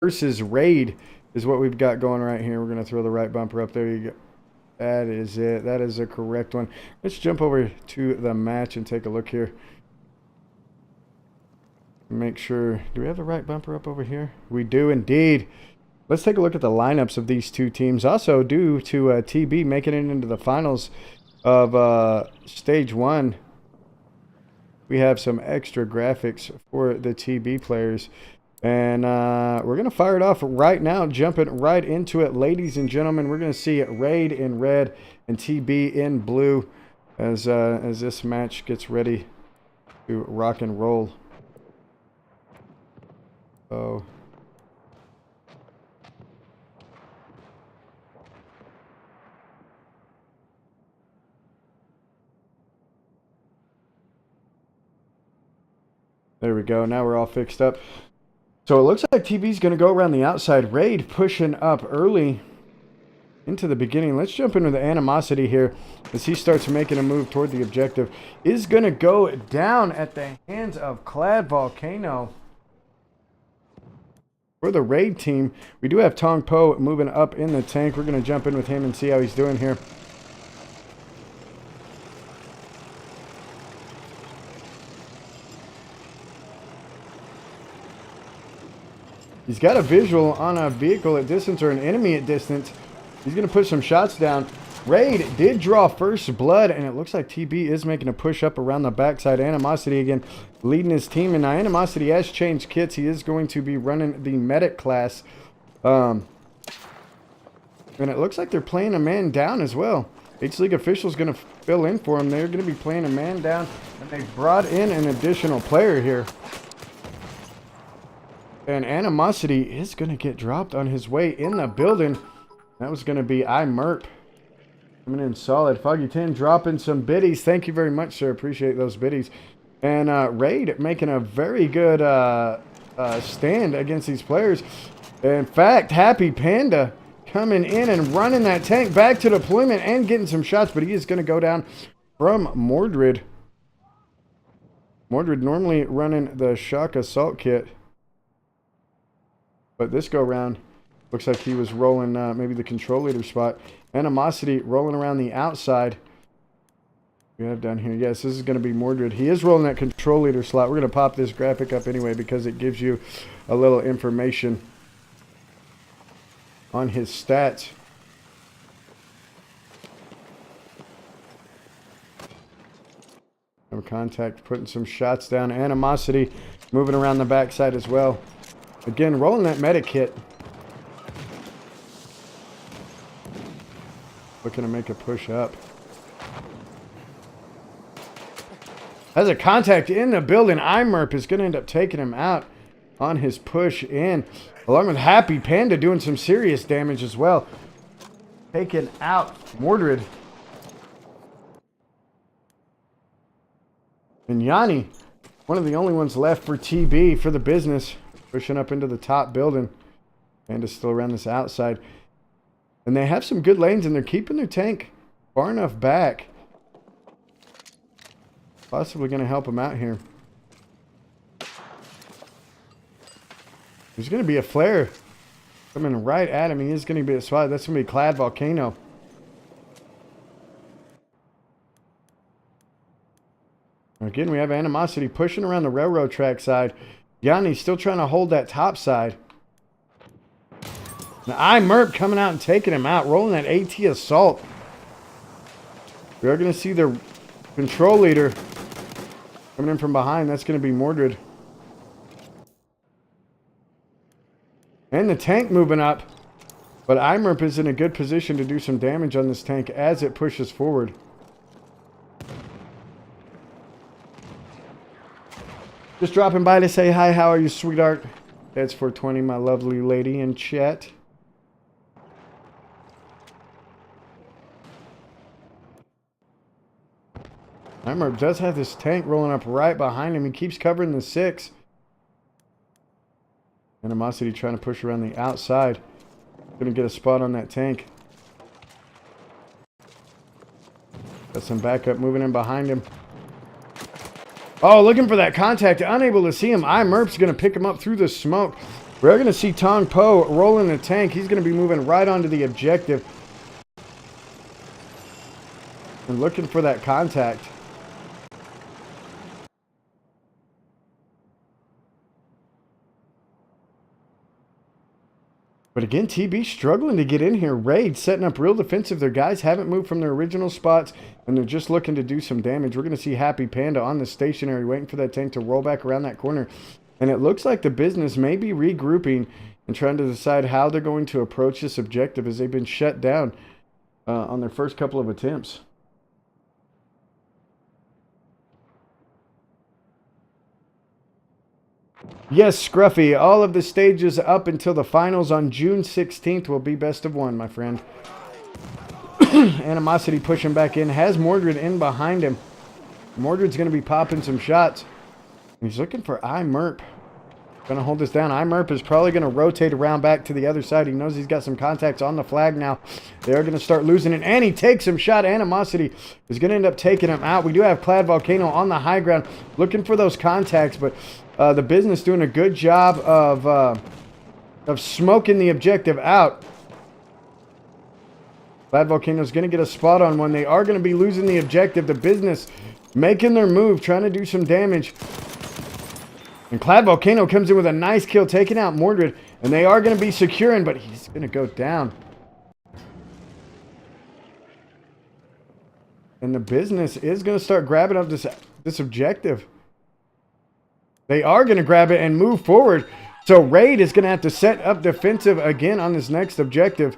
versus Raid is what we've got going right here. We're going to throw the right bumper up. There you go. That is it. That is a correct one. Let's jump over to the match and take a look here. Make sure. Do we have the right bumper up over here? We do indeed. Let's take a look at the lineups of these two teams. Also, due to TB making it into the finals of Stage 1, we have some extra graphics for the TB players. And we're going to fire it off right now, jumping right into it. Ladies and gentlemen, we're going to see Raid in red and TB in blue as this match gets ready to rock and roll. So there we go. Now we're all fixed up. So it looks like TB's going to go around the outside. Raid pushing up early into the beginning. Let's jump into the animosity here as he starts making a move toward the objective. Is going to go down at the hands of Clad Volcano. For the Raid team, we do have Tong Po moving up in the tank. We're going to jump in with him and see how he's doing here. He's got a visual on a vehicle at distance or an enemy at distance. He's going to push some shots down. Raid did draw first blood, and it looks like TB is making a push up around the backside. Animosity again leading his team, and now Animosity has changed kits. He is going to be running the medic class. And it looks like they're playing a man down as well. H-League officials going to fill in for him. They're going to be playing a man down, and they brought in an additional player here. And Animosity is going to get dropped on his way in the building. That was going to be iMerp. Coming in solid. Foggy 10 dropping some biddies. Thank you very much, sir. Appreciate those biddies. And Raid making a very good stand against these players. In fact, Happy Panda coming in and running that tank back to deployment and getting some shots. But he is going to go down from Mordred. Mordred normally running the shock assault kit. But this go round, looks like he was rolling maybe the control leader spot. Animosity rolling around the outside. We have down here. Yes, this is going to be Mordred. He is rolling that control leader slot. We're going to pop this graphic up anyway because it gives you a little information on his stats. No contact, putting some shots down. Animosity moving around the backside as well. Again, rolling that medic kit. Looking to make a push up. Has a contact in the building. iMerp is going to end up taking him out on his push in. Along with Happy Panda doing some serious damage as well. Taking out Mordred. And Yanni, one of the only ones left for TB for the business. Pushing up into the top building. Panda's still around this outside. And they have some good lanes, and they're keeping their tank far enough back. Possibly going to help him out here. There's going to be a flare coming right at him. He is going to be a spot. That's going to be Clad Volcano. Again, we have Animosity pushing around the railroad track side. Yanni's still trying to hold that top side. Now, iMerp coming out and taking him out, rolling that AT assault. We are going to see the control leader coming in from behind. That's going to be Mordred. And the tank moving up. But iMerp is in a good position to do some damage on this tank as it pushes forward. Just dropping by to say hi. How are you, sweetheart? That's 420, my lovely lady in chat. iMerp does have this tank rolling up right behind him. He keeps covering the 6. Animosity trying to push around the outside. Gonna get a spot on that tank. Got some backup moving in behind him. Oh, looking for that contact. Unable to see him. iMerp's going to pick him up through the smoke. We're going to see Tong Po rolling the tank. He's going to be moving right onto the objective. And looking for that contact. But again, TB struggling to get in here. Raid setting up real defensive. Their guys haven't moved from their original spots, and they're just looking to do some damage. We're going to see Happy Panda on the stationary, waiting for that tank to roll back around that corner. And it looks like the business may be regrouping and trying to decide how they're going to approach this objective, as they've been shut down on their first couple of attempts. Yes, Scruffy, all of the stages up until the finals on June 16th will be best of one, my friend. Animosity pushing back in. Has Mordred in behind him. Mordred's going to be popping some shots. He's looking for iMerp. Going to hold this down. iMerp is probably going to rotate around back to the other side. He knows he's got some contacts on the flag now. They're going to start losing it. And he takes him shot. Animosity is going to end up taking him out. We do have Clad Volcano on the high ground looking for those contacts, but the business doing a good job of smoking the objective out. Clad Volcano's going to get a spot on one. They are going to be losing the objective. The business making their move, trying to do some damage. And Clad Volcano comes in with a nice kill, taking out Mordred. And they are going to be securing, but he's going to go down. And the business is going to start grabbing up this objective. They are going to grab it and move forward. So Raid is going to have to set up defensive again on this next objective.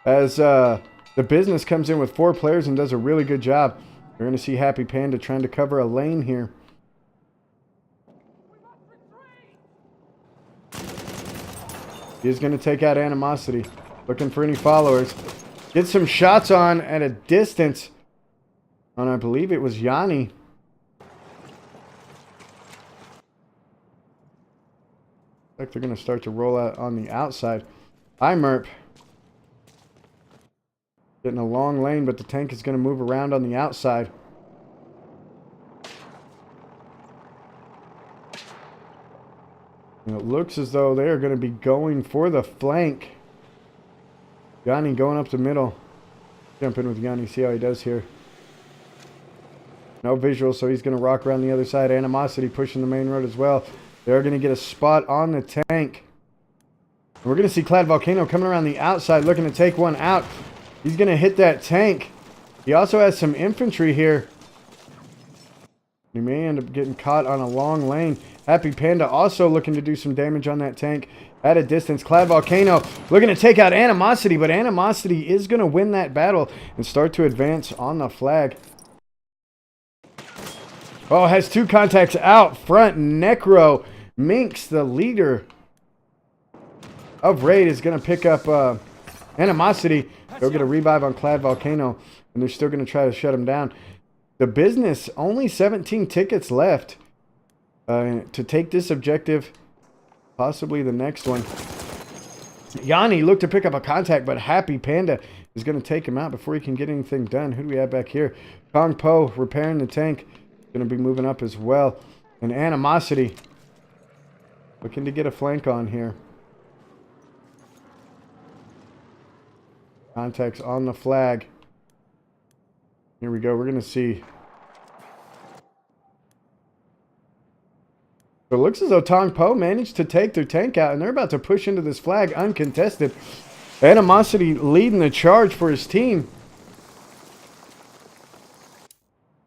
As the business comes in with 4 players and does a really good job. We're going to see Happy Panda trying to cover a lane here. He's going to take out Animosity. Looking for any followers. Get some shots on at a distance. And I believe it was Yanni. Like they're going to start to roll out on the outside. iMerp. Getting a long lane, but the tank is going to move around on the outside. And it looks as though they are going to be going for the flank. Yanni going up the middle. Jump in with Yanni, see how he does here. No visual, so he's going to rock around the other side. Animosity pushing the main road as well. They're going to get a spot on the tank. And we're going to see Clad Volcano coming around the outside looking to take one out. He's going to hit that tank. He also has some infantry here. He may end up getting caught on a long lane. Happy Panda also looking to do some damage on that tank at a distance. Clad Volcano looking to take out Animosity, but Animosity is going to win that battle and start to advance on the flag. Oh, has 2 contacts out front. Necro Minx, the leader of Raid, is going to pick up Animosity. They'll get a revive on Clad Volcano, and they're still going to try to shut him down. The business, only 17 tickets left to take this objective, possibly the next one. Yanni looked to pick up a contact, but Happy Panda is going to take him out before he can get anything done. Who do we have back here? Kong Po repairing the tank. Going to be moving up as well. And Animosity looking to get a flank on here. Contacts on the flag. Here we go. We're going to see. So it looks as though Tong Po managed to take their tank out, and they're about to push into this flag uncontested. Animosity leading the charge for his team.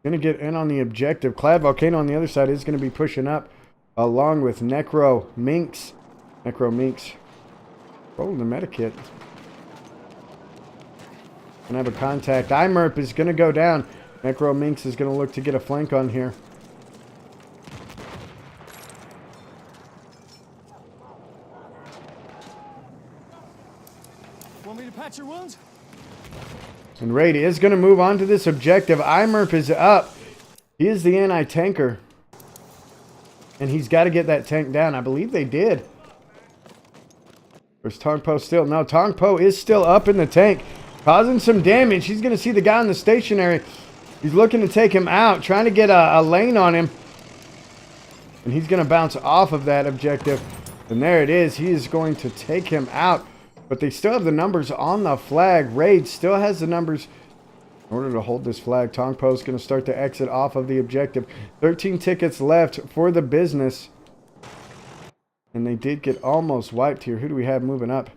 Going to get in on the objective. Clad Volcano on the other side is going to be pushing up along with Necro Minx. Necro Minx. Rolling the medikit. Going to have a contact. iMerp is going to go down. Necro Minx is going to look to get a flank on here. Want me to patch your wounds? And Raid is going to move on to this objective. iMerp is up. He is the anti-tanker. And he's got to get that tank down. I believe they did. Where's Tong Po still? No, Tong Po is still up in the tank, causing some damage. He's going to see the guy in the stationary. He's looking to take him out, trying to get a lane on him. And he's going to bounce off of that objective. And there it is. He is going to take him out. But they still have the numbers on the flag. Raid still has the numbers. In order to hold this flag, Tongpo is going to start to exit off of the objective. 13 tickets left for the business. And they did get almost wiped here. Who do we have moving up?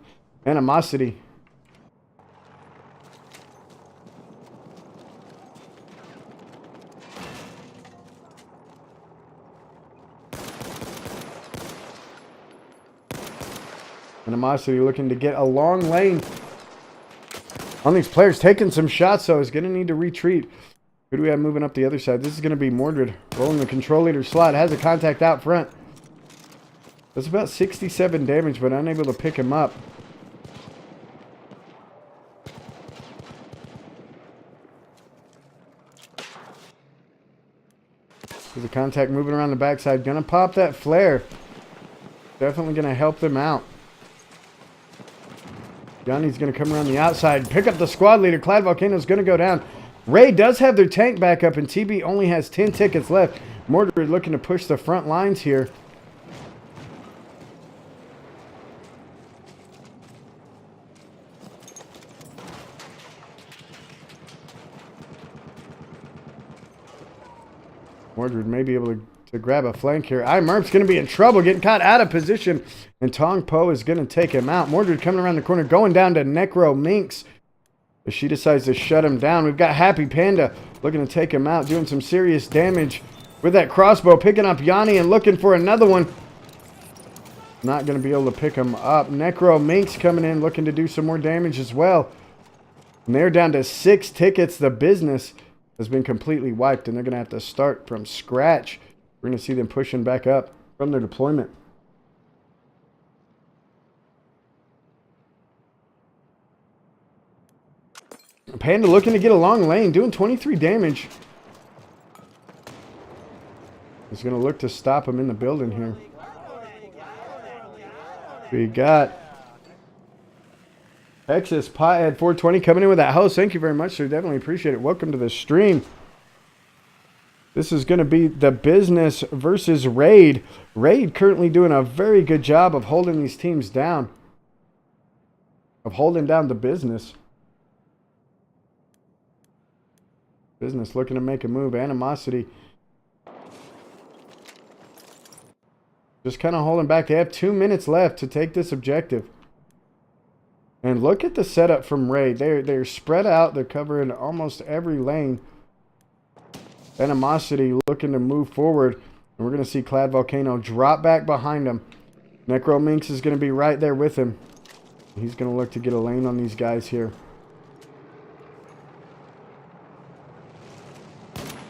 Animosity. Animosity looking to get a long lane on these players. Taking some shots, so is going to need to retreat. Who do we have moving up the other side? This is going to be Mordred rolling the control leader slot. Has a contact out front. That's about 67 damage, but unable to pick him up. There's a contact moving around the backside. Gonna pop that flare. Definitely gonna help them out. Yanni's gonna come around the outside, pick up the squad leader. Clad Volcano's gonna go down. Ray does have their tank back up, and TB only has 10 tickets left. Mordred looking to push the front lines here. Mordred may be able to grab a flank here. Merp's going to be in trouble, getting caught out of position. And Tong Po is going to take him out. Mordred coming around the corner, going down to Necro Minx. As she decides to shut him down. We've got Happy Panda looking to take him out, doing some serious damage with that crossbow. Picking up Yanni and looking for another one. Not going to be able to pick him up. Necro Minx coming in, looking to do some more damage as well. And they're down to 6 tickets. The business has been completely wiped, and they're going to have to start from scratch. We're going to see them pushing back up from their deployment. Panda looking to get a long lane, doing 23 damage. He's going to look to stop him in the building here. We got Texas Pothead 420 coming in with that host. Thank you very much, sir. Definitely appreciate it. Welcome to the stream. This is going to be the business versus Raid. Raid currently doing a very good job of holding these teams down. Of holding down the business. Business looking to make a move. Animosity just kind of holding back. They have 2 minutes left to take this objective. And look at the setup from Raid. They're spread out. They're covering almost every lane. Animosity looking to move forward. And we're going to see Clad Volcano drop back behind him. Necro Minx is going to be right there with him. He's going to look to get a lane on these guys here.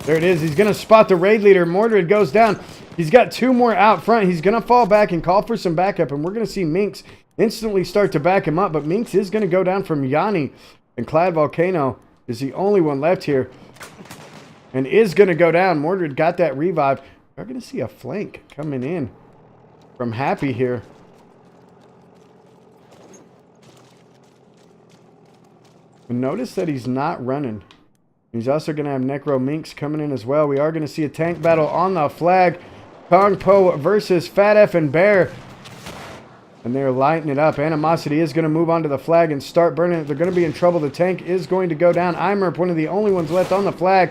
There it is. He's going to spot the raid leader. Mordred goes down. He's got 2 more out front. He's going to fall back and call for some backup. And we're going to see Minx instantly start to back him up. But Minx is going to go down from Yanni. And Clad Volcano is the only one left here. And is going to go down. Mordred got that revive. We're going to see a flank coming in from Happy here. And notice that he's not running. He's also going to have Necro Minx coming in as well. We are going to see a tank battle on the flag. Kong Po versus Fat F and Bear. And they're lighting it up. Animosity is going to move onto the flag and start burning it. They're going to be in trouble. The tank is going to go down. Imerp, one of the only ones left on the flag,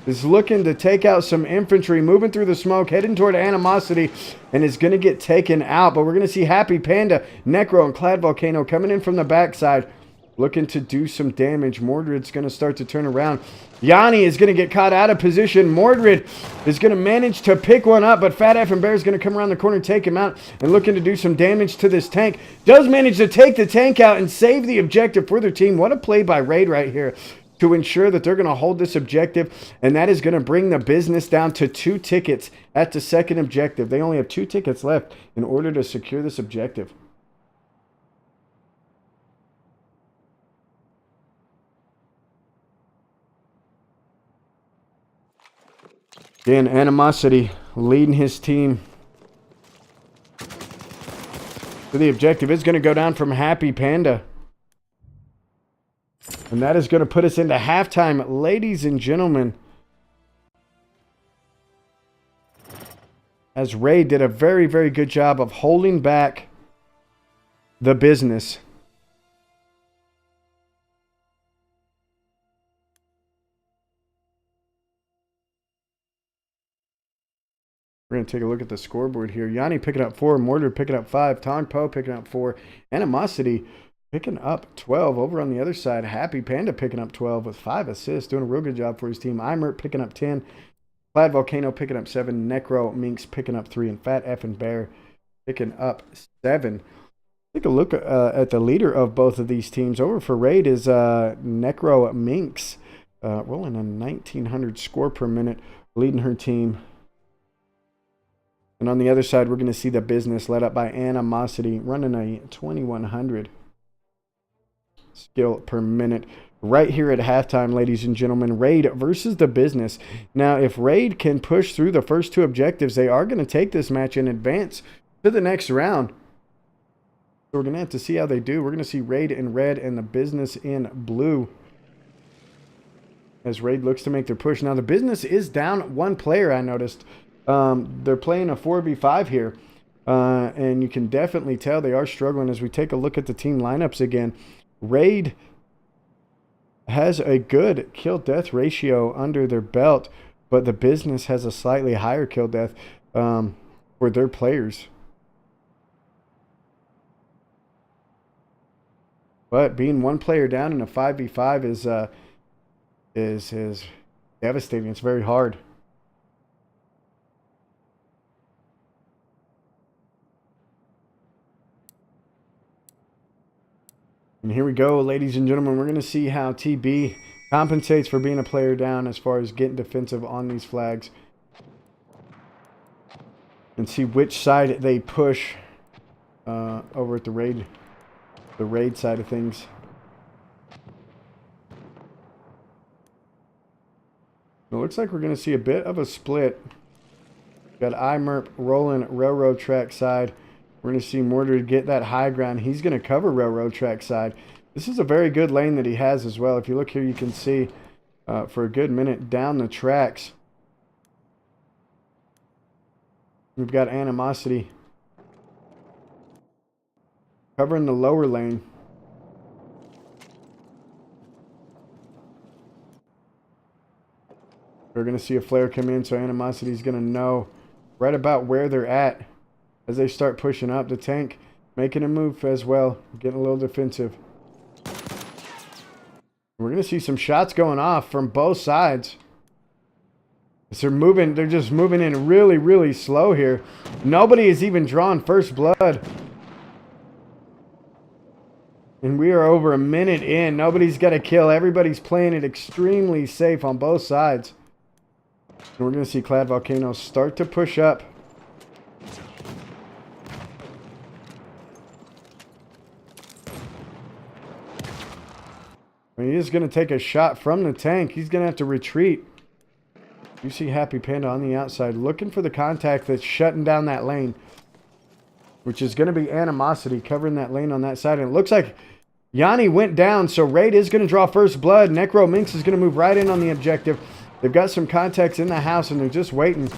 is looking to take out some infantry. Moving through the smoke, heading toward Animosity, and is going to get taken out. But we're going to see Happy Panda, Necro, and Clad Volcano coming in from the backside, looking to do some damage. Mordred's going to start to turn around. Yanni is going to get caught out of position. Mordred is going to manage to pick one up, but Fat F and Bear is going to come around the corner, take him out, and looking to do some damage to this tank. Does manage to take the tank out and save the objective for their team. What a play by Raid right here to ensure that they're going to hold this objective, and that is going to bring the business down to 2 tickets at the second objective. They only have 2 tickets left in order to secure this objective. Again, Animosity leading his team to the objective. Is going to go down from Happy Panda. And that is going to put us into halftime, ladies and gentlemen. as Ray did a very, very good job of holding back the business. We're going to take a look at the scoreboard here. Yanni picking up 4, Mordred picking up 5, Tong Po picking up 4, Animosity picking up 12. Over on the other side, Happy Panda picking up 12 with 5 assists, doing a real good job for his team. Imert picking up 10, Plaid Volcano picking up 7, Necro Minx picking up 3, and Fat F and Bear picking up 7. Take a look at the leader of both of these teams. Over for Raid is Necro Minx, rolling a 1900 score per minute, leading her team. And on the other side, we're going to see the business led up by Animosity, running a 2100 skill per minute. Right here at halftime, ladies and gentlemen, Raid versus the business. Now, if Raid can push through the first 2 objectives, they are going to take this match and advance to the next round. So we're going to have to see how they do. We're going to see Raid in red and the business in blue, as Raid looks to make their push. Now, the business is down 1 player, I noticed. They're playing a 4v5 here, and you can definitely tell they are struggling. As we take a look at the team lineups again, Raid has a good kill-death ratio under their belt, but the business has a slightly higher kill-death for their players. But being 1 player down in a 5v5 is devastating. It's very hard. And here we go, ladies and gentlemen. We're going to see how TB compensates for being a player down as far as getting defensive on these flags. And see which side they push over at the raid side of things. It looks like we're going to see a bit of a split. Got Imerp rolling railroad track side. We're going to see Mordred get that high ground. He's going to cover railroad track side. This is a very good lane that he has as well. If you look here, you can see for a good minute down the tracks, we've got Animosity covering the lower lane. We're going to see a flare come in, so Animosity is going to know right about where they're at as they start pushing up. The tank making a move as well, getting a little defensive. We're going to see some shots going off from both sides. As they're just moving in really, really slow here. Nobody has even drawn first blood. And we are over a minute in. Nobody's got a kill. Everybody's playing it extremely safe on both sides. And we're going to see Clad Volcano start to push up. I mean, he's going to take a shot from the tank. He's going to have to retreat. You see Happy Panda on the outside looking for the contact that's shutting down that lane, which is going to be Animosity covering that lane on that side. And it looks like Yanni went down, so Raid is going to draw first blood. Necro Minx is going to move right in on the objective. They've got some contacts in the house, and they're just waiting.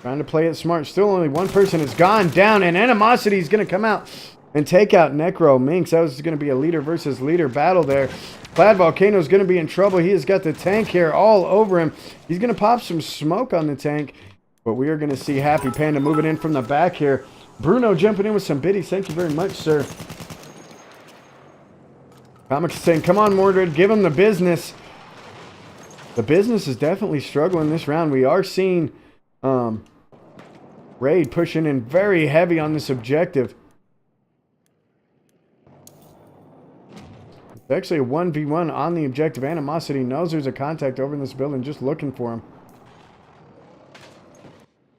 Trying to play it smart. Still only 1 person has gone down, and Animosity is going to come out and take out Necro Minx. That was going to be a leader versus leader battle there. Plaid Volcano is going to be in trouble. He has got the tank here all over him. He's going to pop some smoke on the tank. But we are going to see Happy Panda moving in from the back here. Bruno jumping in with some biddies. Thank you very much, sir. Comics saying, come on, Mordred, give him the business. The business is definitely struggling this round. We are seeing Raid pushing in very heavy on this objective. It's actually a 1v1 on the objective. Animosity knows there's a contact over in this building, just looking for him.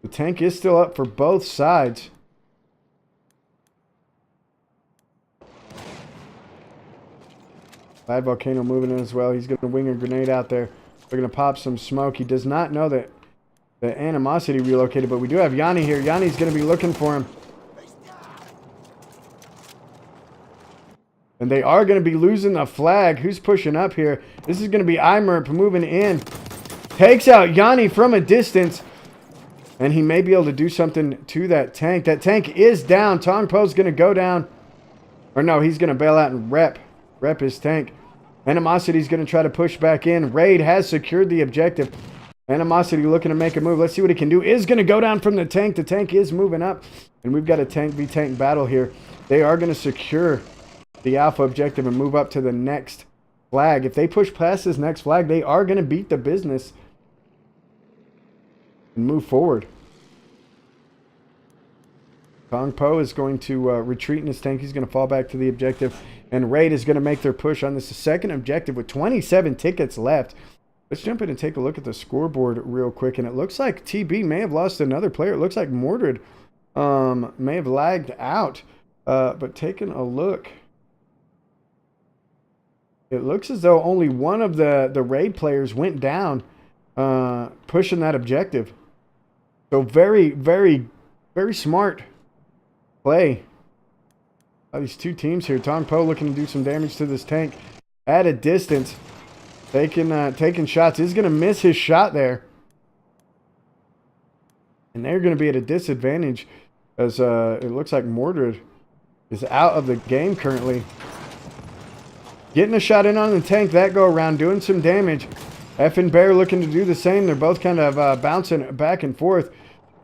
The tank is still up for both sides. Bad Volcano moving in as well. He's going to wing a grenade out there. They're going to pop some smoke. He does not know that the Animosity relocated, but we do have Yanni here. Yanni's going to be looking for him. And they are going to be losing the flag. Who's pushing up here? This is going to be Imerp moving in. Takes out Yanni from a distance. And he may be able to do something to that tank. That tank is down. Tong Po's going to go down. Or no, he's going to bail out and rep his tank. Animosity's going to try to push back in. Raid has secured the objective. Animosity looking to make a move. Let's see what he can do. Is going to go down from the tank. The tank is moving up. And we've got a tank v tank battle here. They are going to secure the Alpha objective and move up to the next flag. If they push past this next flag, they are going to beat the business and move forward. Tong Po is going to retreat in his tank. He's going to fall back to the objective. And Raid is going to make their push on this second objective with 27 tickets left. Let's jump in and take a look at the scoreboard real quick. And it looks like TB may have lost another player. It looks like Mordred may have lagged out. But taking a look, it looks as though only one of the Raid players went down pushing that objective. So very, very, very smart play by these two teams here. Tong Po looking to do some damage to this tank at a distance. Taking shots. Is going to miss his shot there. And they're going to be at a disadvantage as it looks like Mordred is out of the game currently. Getting a shot in on the tank that go around, doing some damage. F and Bear looking to do the same. They're both kind of bouncing back and forth.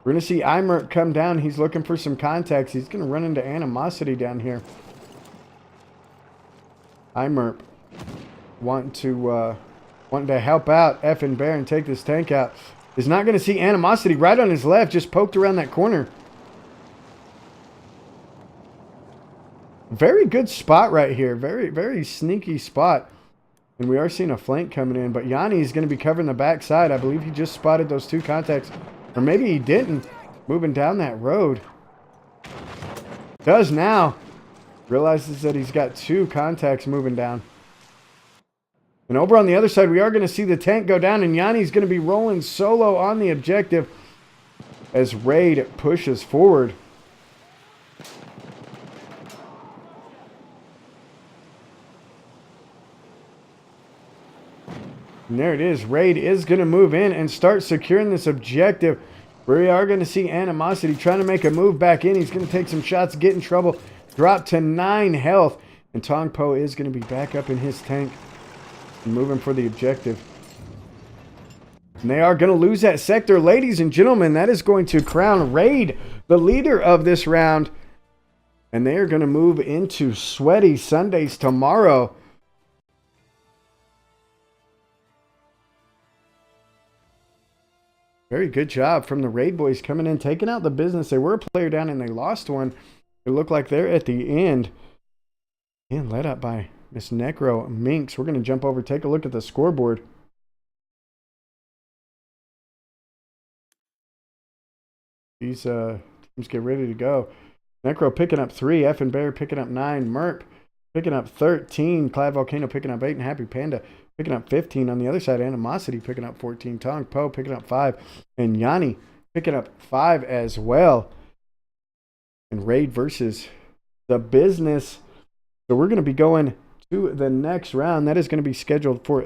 We're going to see Imert come down. He's looking for some contacts. He's going to run into Animosity down here. Imert wanting to help out F and Bear and take this tank out. Is not going to see Animosity right on his left. Just poked around that corner. Very good spot right here. Very, very sneaky spot. And we are seeing a flank coming in. But Yanni is going to be covering the backside. I believe he just spotted those two contacts. Or maybe he didn't. Moving down that road. Does now. Realizes that he's got two contacts moving down. And over on the other side, we are going to see the tank go down. And Yanni's going to be rolling solo on the objective as Raid pushes forward. And there it is. Raid is going to move in and start securing this objective. We are going to see Animosity trying to make a move back in. He's going to take some shots, get in trouble, drop to 9 health. And Tong Po is going to be back up in his tank and moving for the objective. And they are going to lose that sector. Ladies and gentlemen, that is going to crown Raid the leader of this round. And they are going to move into Sweaty Sundays tomorrow. Very good job from the Raid boys coming in, taking out the business. They were a player down and they lost one. It looked like they're at the end. And led up by Miss Necro Minx. We're going to jump over, take a look at the scoreboard. These teams get ready to go. Necro picking up 3. F and Bear picking up 9. Merp picking up 13. Clad Volcano picking up 8. And Happy Panda picking up 15. On the other side, Animosity picking up 14. Tong Po picking up 5. And Yanni picking up 5 as well. And Raid versus the business. So we're going to be going to the next round. That is going to be scheduled for